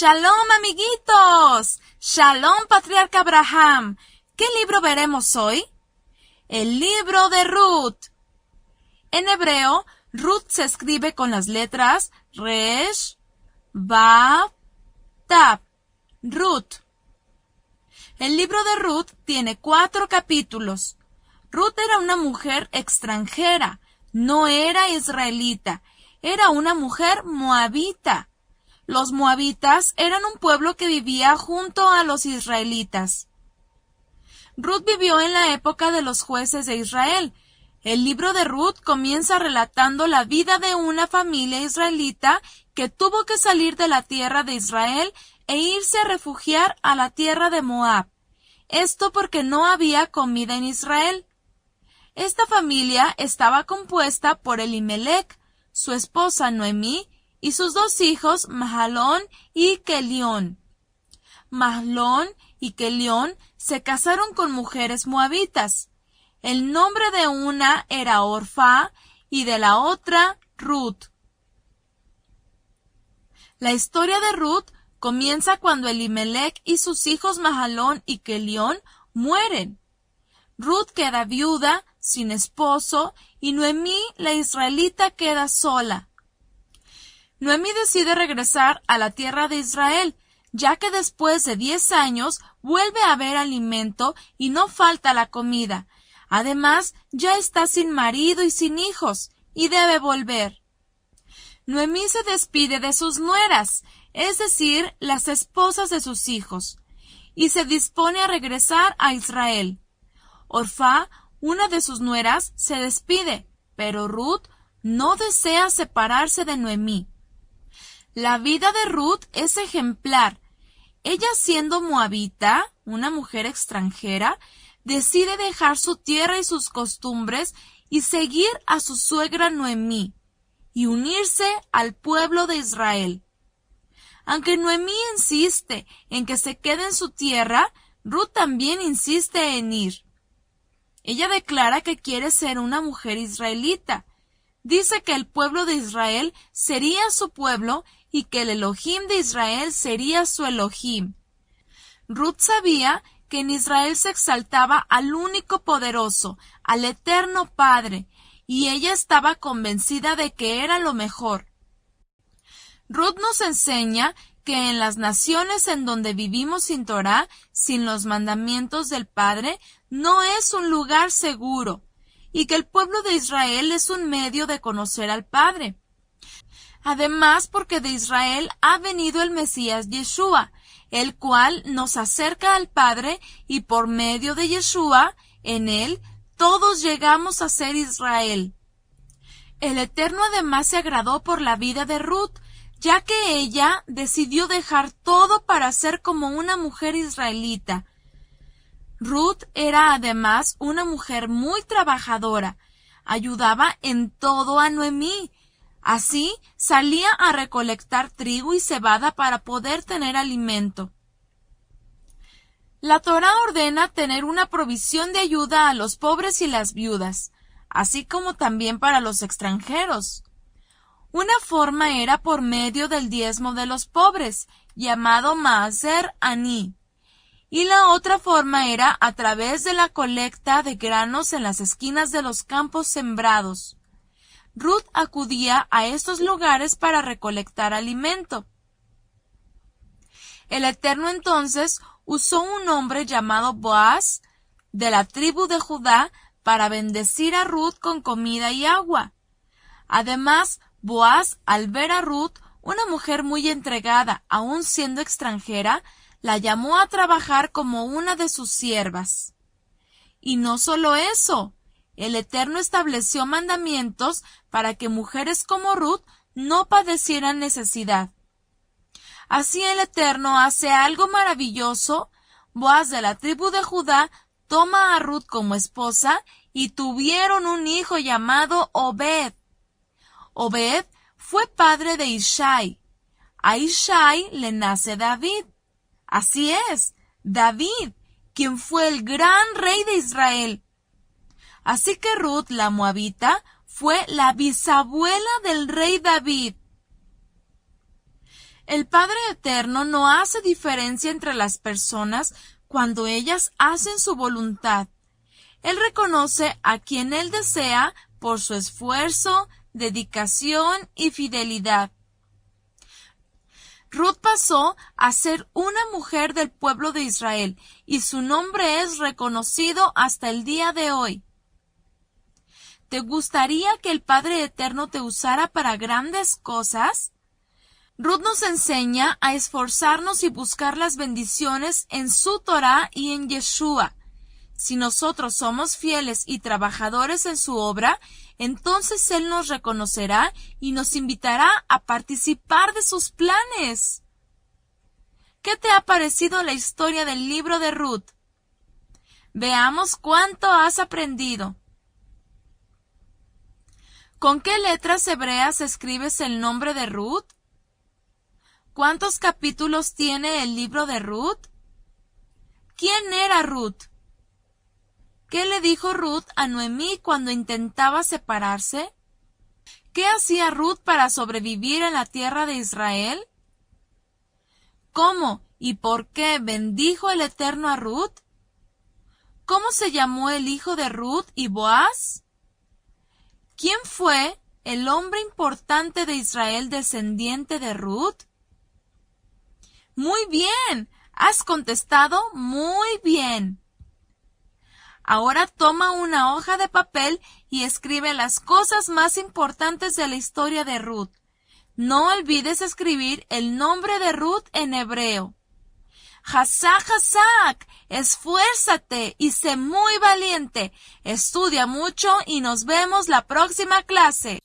Shalom, amiguitos. Shalom, patriarca Abraham. ¿Qué libro veremos hoy? El libro de Ruth. En hebreo, Ruth se escribe con las letras Resh, Vav, Tav. Ruth. El libro de Ruth tiene 4 capítulos. Ruth era una mujer extranjera, no era israelita, era una mujer moabita. Los moabitas eran un pueblo que vivía junto a los israelitas. Ruth vivió en la época de los jueces de Israel. El libro de Ruth comienza relatando la vida de una familia israelita que tuvo que salir de la tierra de Israel e irse a refugiar a la tierra de Moab. Esto porque no había comida en Israel. Esta familia estaba compuesta por Elimelech, su esposa Noemí y sus 2 hijos Mahlón y Kelión. Mahlón y Kelión se casaron con mujeres moabitas. El nombre de una era Orfa y de la otra Ruth. La historia de Ruth comienza cuando Elimelech y sus hijos Mahlón y Kelión mueren. Ruth queda viuda, sin esposo, y Noemí, la israelita, queda sola. Noemí decide regresar a la tierra de Israel, ya que después de 10 años vuelve a haber alimento y no falta la comida. Además, ya está sin marido y sin hijos, y debe volver. Noemí se despide de sus nueras, es decir, las esposas de sus hijos, y se dispone a regresar a Israel. Orfa, una de sus nueras, se despide, pero Ruth no desea separarse de Noemí. La vida de Ruth es ejemplar. Ella, siendo moabita, una mujer extranjera, decide dejar su tierra y sus costumbres y seguir a su suegra Noemí y unirse al pueblo de Israel. Aunque Noemí insiste en que se quede en su tierra, Ruth también insiste en ir. Ella declara que quiere ser una mujer israelita. Dice que el pueblo de Israel sería su pueblo y que el Elohim de Israel sería su Elohim. Ruth sabía que en Israel se exaltaba al único poderoso, al eterno Padre, y ella estaba convencida de que era lo mejor. Ruth nos enseña que en las naciones en donde vivimos sin Torá, sin los mandamientos del Padre, no es un lugar seguro, y que el pueblo de Israel es un medio de conocer al Padre. Además, porque de Israel ha venido el Mesías Yeshua, el cual nos acerca al Padre, y por medio de Yeshua, en él, todos llegamos a ser Israel. El Eterno además se agradó por la vida de Ruth, ya que ella decidió dejar todo para ser como una mujer israelita. Ruth era además una mujer muy trabajadora, ayudaba en todo a Noemí. Así salía a recolectar trigo y cebada para poder tener alimento. La Torá ordena tener una provisión de ayuda a los pobres y las viudas, así como también para los extranjeros. Una forma era por medio del diezmo de los pobres, llamado Maaser Ani, y la otra forma era a través de la colecta de granos en las esquinas de los campos sembrados. Ruth acudía a estos lugares para recolectar alimento. El Eterno entonces usó un hombre llamado Boaz, de la tribu de Judá, para bendecir a Ruth con comida y agua. Además, Boaz, al ver a Ruth, una mujer muy entregada, aun siendo extranjera, la llamó a trabajar como una de sus siervas. Y no solo eso, el Eterno estableció mandamientos para que mujeres como Ruth no padecieran necesidad. Así el Eterno hace algo maravilloso. Boaz de la tribu de Judá toma a Ruth como esposa y tuvieron un hijo llamado Obed. Obed fue padre de Ishai. A Ishai le nace David. Así es, David, quien fue el gran rey de Israel. Así que Ruth, la moabita, fue la bisabuela del rey David. El Padre Eterno no hace diferencia entre las personas cuando ellas hacen su voluntad. Él reconoce a quien Él desea por su esfuerzo, dedicación y fidelidad. Ruth pasó a ser una mujer del pueblo de Israel y su nombre es reconocido hasta el día de hoy. ¿Te gustaría que el Padre Eterno te usara para grandes cosas? Ruth nos enseña a esforzarnos y buscar las bendiciones en su Torá y en Yeshua. Si nosotros somos fieles y trabajadores en su obra, entonces Él nos reconocerá y nos invitará a participar de sus planes. ¿Qué te ha parecido la historia del libro de Ruth? Veamos cuánto has aprendido. ¿Con qué letras hebreas escribes el nombre de Ruth? ¿Cuántos capítulos tiene el libro de Ruth? ¿Quién era Ruth? ¿Qué le dijo Ruth a Noemí cuando intentaba separarse? ¿Qué hacía Ruth para sobrevivir en la tierra de Israel? ¿Cómo y por qué bendijo el Eterno a Ruth? ¿Cómo se llamó el hijo de Ruth y Boaz? ¿Quién fue el hombre importante de Israel descendiente de Ruth? Muy bien, has contestado muy bien. Ahora toma una hoja de papel y escribe las cosas más importantes de la historia de Ruth. No olvides escribir el nombre de Ruth en hebreo. Hazak, hazak, esfuérzate y sé muy valiente. Estudia mucho y nos vemos la próxima clase.